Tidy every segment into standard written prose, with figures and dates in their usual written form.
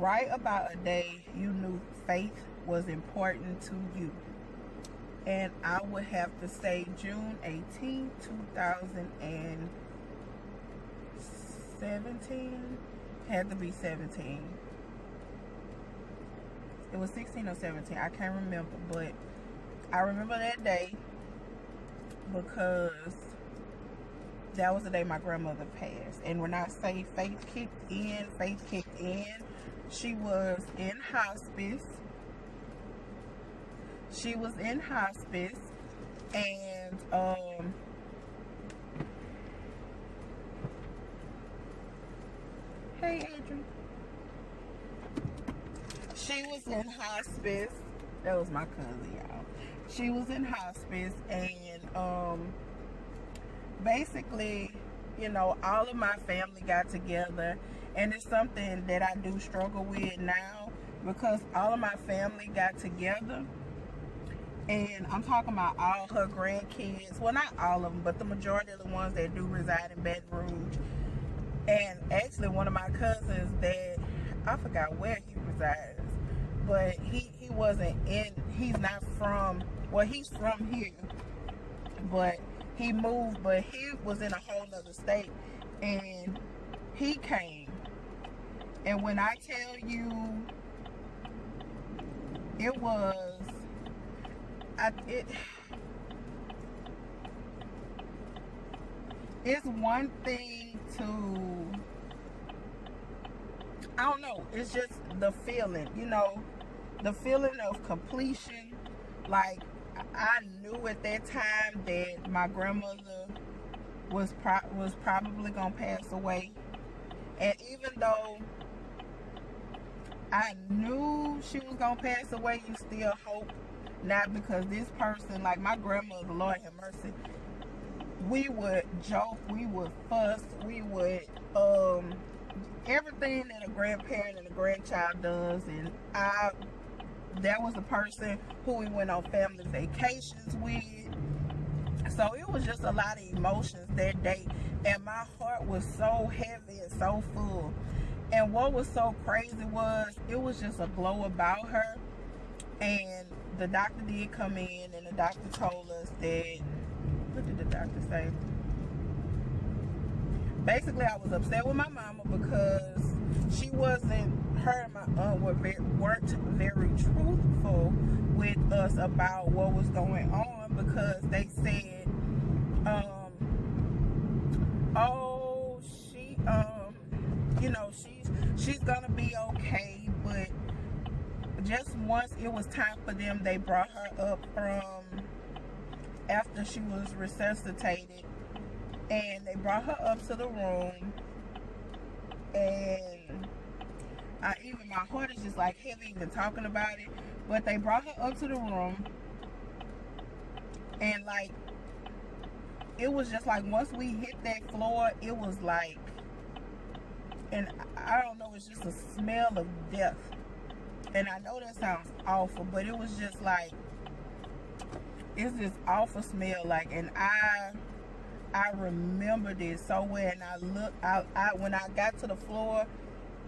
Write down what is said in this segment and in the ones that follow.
Write about a day you knew faith was important to you. And I would have to say June 18, 2017. Had to be 17. It was 16 or 17. I can't remember. But I remember that day because that was the day my grandmother passed. And when I say faith kicked in, she was in hospice. And hey Adrian. She was in hospice. That was my cousin, y'all. She was in hospice, and basically, all of my family got together, and it's something that I do struggle with now because all of my family got together, and I'm talking about all her grandkids. Well, not all of them, but the majority of the ones that do reside in Baton Rouge. And actually, one of my cousins that I forgot where he resides, but he's not from, well, he's from here, but he moved, but he was in a whole other state, and he came. And when I tell you, it's one thing to, I don't know, it's just the feeling, the feeling of completion. Like, I knew at that time that my grandmother was probably gonna pass away, and even though I knew she was gonna pass away, you still hope. Not because this person, like my grandmother, Lord have mercy, we would joke, we would fuss, we would everything that a grandparent and a grandchild does. And that was a person who we went on family vacations with. So it was just a lot of emotions that day, and my heart was so heavy and so full. And what was so crazy was it was just a glow about her. And the doctor did come in, and the doctor told us that, what did the doctor say? Basically, I was upset with my mama because her and my aunt weren't very truthful with us about what was going on, because they said, oh, she's gonna be okay. But just once it was time for them, they brought her up from after she was resuscitated, and they brought her up to the room, and my heart is just like heavy even talking about it. But they brought her up to the room, and like, it was just like once we hit that floor, it was like, and I don't know, it's just a smell of death. And I know that sounds awful, but it was just like, it's this awful smell, like, and I remembered it so well. And I looked, when I got to the floor,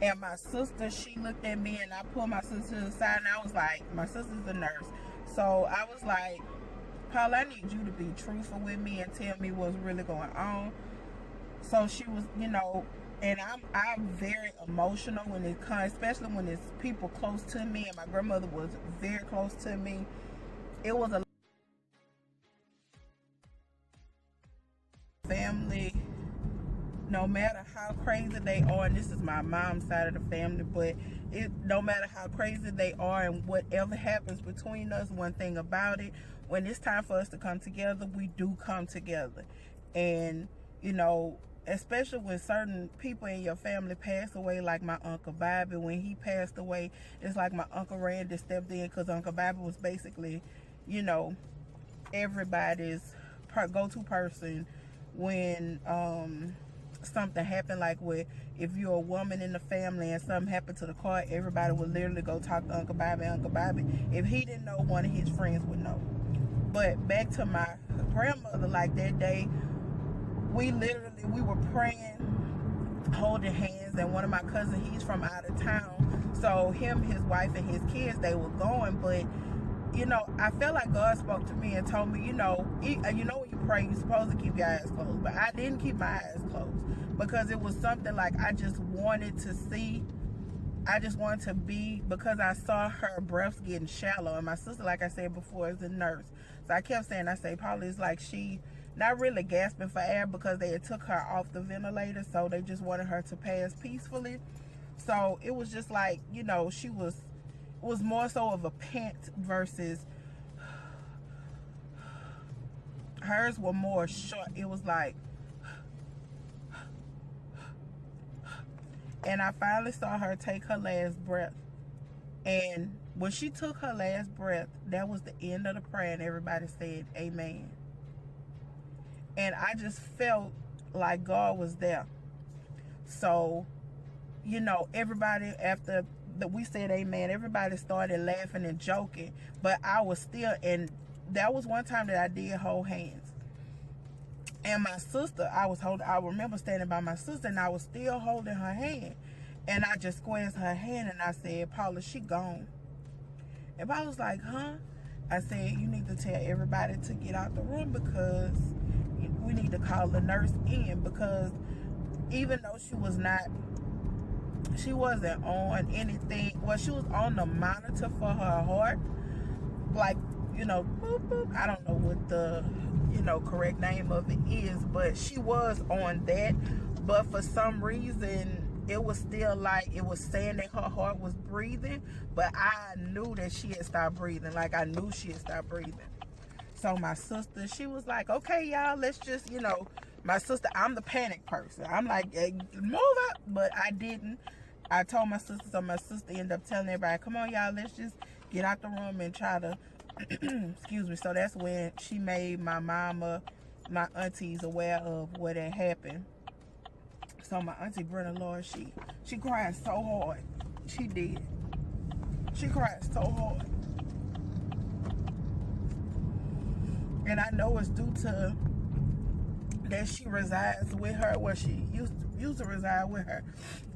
and my sister, she looked at me, and I pulled my sister to the side, and I was like, my sister's a nurse, so I was like, Paul, I need you to be truthful with me and tell me what's really going on. So she was, and I'm very emotional when it comes, especially when it's people close to me, and my grandmother was very close to me. It was a family, no matter how crazy they are, and this is my mom's side of the family, but no matter how crazy they are and whatever happens between us, one thing about it, when it's time for us to come together, we do come together. And especially when certain people in your family pass away, like my Uncle Bobby, when he passed away, it's like my Uncle Randy stepped in, because Uncle Bobby was basically, everybody's go-to person when something happened, like if you're a woman in the family and something happened to the car, everybody would literally go talk to Uncle Bobby. If he didn't know, one of his friends would know. But back to my grandmother, like that day, we were praying, holding hands and one of my cousins, he's from out of town. So him, his wife, and his kids, they were going. But you know, I felt like God spoke to me and told me, you know when you pray, you're supposed to keep your eyes closed. But I didn't keep my eyes closed because it was something like I just wanted to see. I just wanted to be, because I saw her breaths getting shallow. And my sister, like I said before, is a nurse. So I kept saying, probably it's like she not really gasping for air because they had took her off the ventilator. So they just wanted her to pass peacefully. So it was just like, you know, it was more so of a pant versus hers were more short. It was like, and I finally saw her take her last breath. And when she took her last breath, that was the end of the prayer, and everybody said amen. And I just felt like God was there. So, you know, everybody, after that we said amen, everybody started laughing and joking, but I was still, and that was one time that I did hold hands. And my sister, I remember standing by my sister, and I was still holding her hand. And I just squeezed her hand, and I said, Paula, she gone. And Paula was like, huh? I said, you need to tell everybody to get out the room because we need to call the nurse in, because even though she wasn't on anything, well, she was on the monitor for her heart, like, you know, boop, boop. I don't know what the, you know, correct name of it is, but she was on that. But for some reason, it was still like, it was saying that her heart was breathing, but I knew that she had stopped breathing. Like, I knew she had stopped breathing. So my sister, she was like, okay, y'all, let's just, you know, my sister, I'm the panic person. I'm like, hey, move up, but I didn't. I told my sister, so my sister ended up telling everybody, come on, y'all, let's just get out the room and try to, excuse me. So that's when she made my mama, my aunties aware of what had happened. So my auntie Brenda, Lord, she cried so hard. She did. She cried so hard. And I know it's due to that she resides with her, where she used to reside with her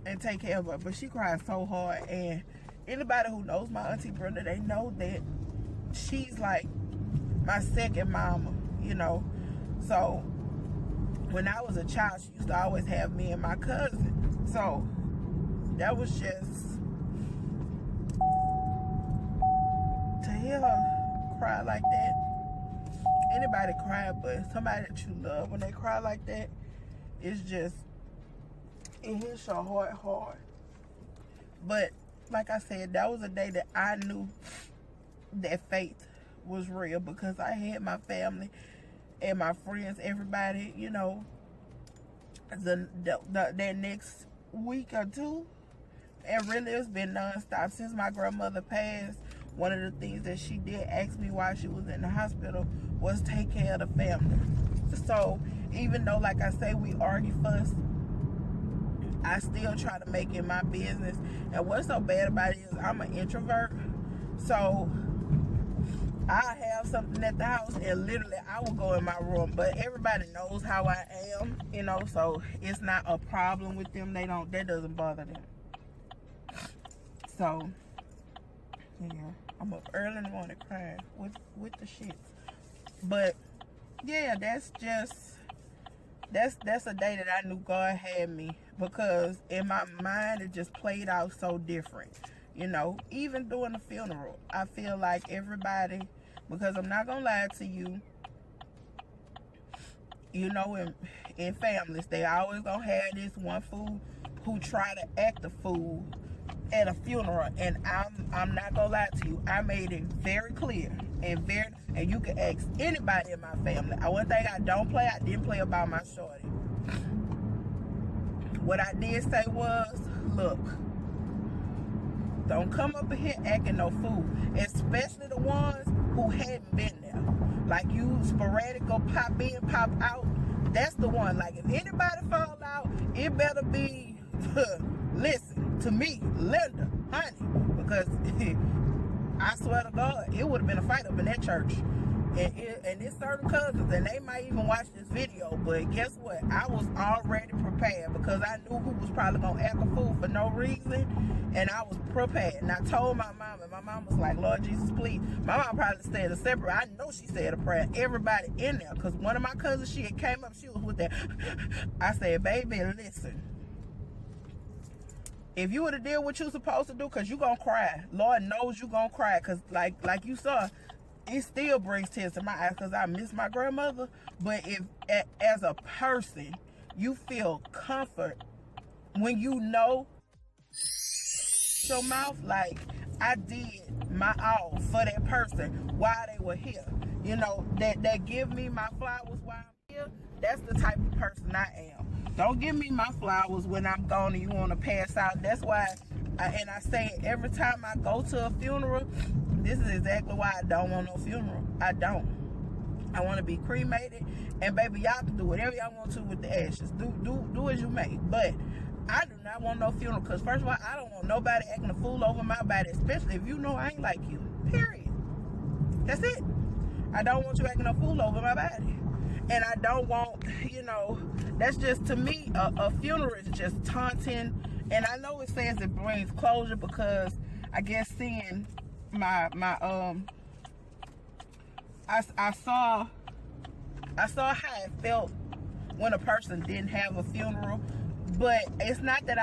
and take care of her. But she cried so hard. And anybody who knows my auntie Brenda, they know that she's like my second mama, you know. So when I was a child, she used to always have me and my cousin. So that was just, to hear her cry like that. Anybody cry, but somebody that you love, when they cry like that, it's just, it hits your heart hard. But like I said, that was a day that I knew that faith was real, because I had my family and my friends, everybody, you know, that next week or two, and really it's been nonstop since my grandmother passed. One of the things that she did ask me while she was in the hospital was take care of the family. So even though, like I say, we argue, fuss, I still try to make it my business. And what's so bad about it is I'm an introvert. So I have something at the house and literally I will go in my room. But everybody knows how I am, you know, so it's not a problem with them. That doesn't bother them. So yeah, I'm up early in the morning crying with the shits. But yeah, that's a day that I knew God had me, because in my mind it just played out so different. You know, even during the funeral, I feel like everybody, because I'm not gonna lie to you, you know, in families, they always gonna have this one fool who try to act a fool at a funeral. And I'm not gonna lie to you, I made it very clear and you can ask anybody in my family. One thing I didn't play about my shorty. What I did say was, look, don't come up in here acting no fool, especially the ones who hadn't been there. Like, you sporadic go pop in, pop out. That's the one. Like, if anybody fall out, it better be, listen to me, Linda, honey, because I swear to God, it would have been a fight up in that church. And it's certain cousins, and they might even watch this video, but guess what? I was already prepared because I knew who was probably going to act a fool for no reason, and I was prepared. And I told my mom, and my mom was like, Lord Jesus, please. My mom probably said a separate, I know she said a prayer. Everybody in there, because one of my cousins, she had came up, she was with that. I said, baby, listen. If you would have did what you supposed to do, because you going to cry. Lord knows you going to cry, because like you saw, it still brings tears to my eyes because I miss my grandmother. But if, as a person, you feel comfort when you know your mouth, like I did my all for that person while they were here. You know, that give me my flowers while I'm here. That's the type of person I am. Don't give me my flowers when I'm gone and you want to pass out. That's why, I say it every time I go to a funeral. This is exactly why I don't want no funeral. I don't. I want to be cremated, and baby, y'all can do whatever y'all want to with the ashes. Do as you may. But I do not want no funeral, because first of all, I don't want nobody acting a fool over my body, especially if you know I ain't like you. Period. That's it. I don't want you acting a fool over my body. And I don't want, you know, that's just, to me, a funeral is just taunting. And I know it says it brings closure, because I guess seeing I saw how it felt when a person didn't have a funeral. But it's not that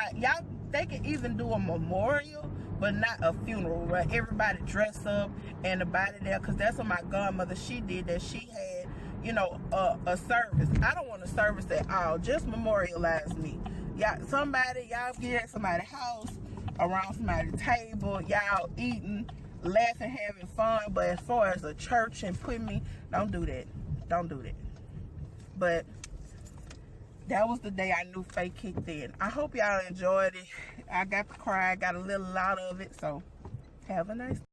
they can even do a memorial, but not a funeral, right? Everybody dress up and the body there, because that's what my godmother, she did, that she had, you know, a service. I don't want a service at all. Just memorialize me. Y'all get at somebody's house, around somebody's table, y'all eating, laughing, having fun. But as far as a church and putting me, don't do that. Don't do that. But that was the day I knew faith kicked in. I hope y'all enjoyed it. I got to cry. I got a little out of it. So have a nice day.